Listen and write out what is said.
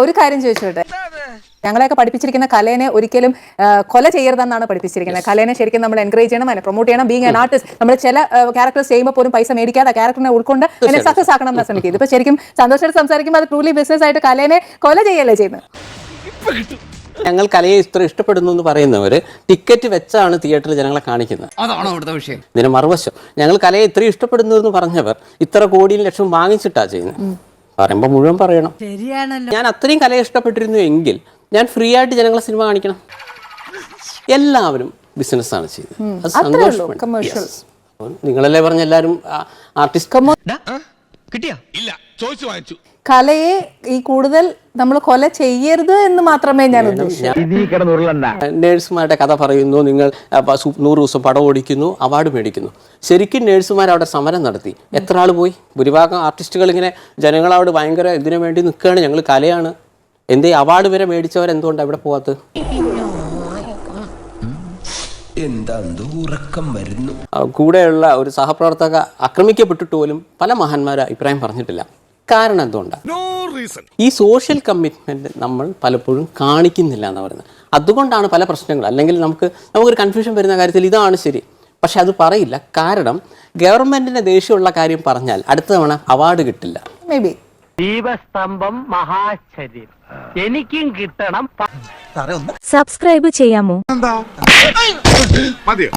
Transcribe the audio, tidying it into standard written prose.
ഒരു കാര്യം ചോദിച്ചോട്ടെ, ഞങ്ങളെയൊക്കെ പഠിപ്പിച്ചിരിക്കുന്ന കലേനെ ഒരിക്കലും കൊല ചെയ്യരുതെന്നാണ് പഠിപ്പിച്ചിരിക്കുന്നത്. കലേനെ ശരിക്കും നമ്മൾ എൻകറേജ് ചെയ്യണം, അതിനെ പ്രൊമോട്ട് ചെയ്യണം. ബീങ് ആൻ ആർട്ടിസ്റ്റ്, നമ്മൾ ചില ക്യാരക്ടേഴ്സ് ചെയ്യുമ്പോൾ പോലും പൈസ മേടിക്കാതെ ക്യാരക്ടറിനെ ഉൾക്കൊണ്ട് അതിനെ സക്സസ് ആക്കണം എന്നാണ് ശ്രമിക്കുന്നത്. ഇപ്പൊ ശരിക്കും സന്തോഷമായിട്ട് സംസാരിക്കുമ്പോൾ അത് ട്രൂലി ബിസിനസ് ആയിട്ട് കലേനെ കൊല ചെയ്യല്ലേ ചെയ്യുന്നത്. ഞങ്ങൾ കലയെ ഇത്ര ഇഷ്ടപ്പെടുന്നു എന്ന് പറയുന്നവർ ടിക്കറ്റ് വെച്ചാണ് തിയേറ്ററിൽ ജനങ്ങളെ കാണിക്കുന്നത്. അതാണോ അവിടുത്തെ വിഷയം? ഇതിന് മറുവശം, ഞങ്ങൾ കലയെ ഇത്ര ഇഷ്ടപ്പെടുന്നു എന്ന് പറഞ്ഞവർ ഇത്ര കോടിയും ലക്ഷം വാങ്ങിച്ചിട്ടാ ചെയ്യുന്നത്. പറയുമ്പോൾ മുഴുവൻ പറയണം. ഞാൻ അത്രയും കലയെ ഇഷ്ടപ്പെട്ടിരുന്നു എങ്കിൽ ഞാൻ ഫ്രീ ആയിട്ട് ജനങ്ങളെ സിനിമ കാണിക്കണം. എല്ലാവരും ബിസിനസ്സാണ് ചെയ്യുന്നത്. അത് സന്തോഷം. നിങ്ങളല്ലേ പറഞ്ഞ എല്ലാവരും ആർട്ടിസ്റ്റ് കിട്ടിയാ ഇല്ല, ചോദിച്ചു വാങ്ങിച്ചു. കലയെ ഈ കൂടുതൽ നമ്മൾ കൊല ചെയ്യരുത് എന്ന് മാത്രമേ ഞാൻ ഉദ്ദേശിച്ചു. നേഴ്സുമാരുടെ കഥ പറയുന്നു, നിങ്ങൾ 100 ദിവസം പടം ഓടിക്കുന്നു, അവാർഡ് മേടിക്കുന്നു. ശരിക്കും നേഴ്സുമാർ അവിടെ സമരം നടത്തി. എത്ര ആൾ പോയി? ഭൂരിഭാഗം ആർട്ടിസ്റ്റുകൾ ഇങ്ങനെ ജനങ്ങളവിടെ ഭയങ്കര ഇതിനു വേണ്ടി നിൽക്കുകയാണ്, ഞങ്ങൾ കലയാണ്. എന്തേ അവാർഡ് വരെ മേടിച്ചവരെന്തുകൊണ്ടാണ് ഇവിടെ പോകാത്തത്? കൂടെയുള്ള ഒരു സഹപ്രവർത്തക ആക്രമിക്കപ്പെട്ടിട്ട് പോലും പല മഹാന്മാരും അഭിപ്രായം പറഞ്ഞിട്ടില്ല. കാരണം എന്തുകൊണ്ടാണ്? ഈ സോഷ്യൽ കമ്മിറ്റ്മെന്റ് നമ്മൾ പലപ്പോഴും കാണിക്കുന്നില്ല എന്ന് പറയുന്നത്. അതുകൊണ്ടാണ് പല പ്രശ്നങ്ങൾ. അല്ലെങ്കിൽ നമുക്കൊരു കൺഫ്യൂഷൻ വരുന്ന കാര്യത്തിൽ ഇതാണ് ശരി, പക്ഷെ അത് പറയില്ല. കാരണം ഗവൺമെന്റിന്റെ ദേഷ്യമുള്ള കാര്യം പറഞ്ഞാൽ അടുത്ത തവണ അവാർഡ് കിട്ടില്ല. മേ ബി ദീപസ്തംഭം മഹാശരീരം എനിക്കും കിട്ടണം. സബ്സ്ക്രൈബ് ചെയ്യാമോ? മതിയോ?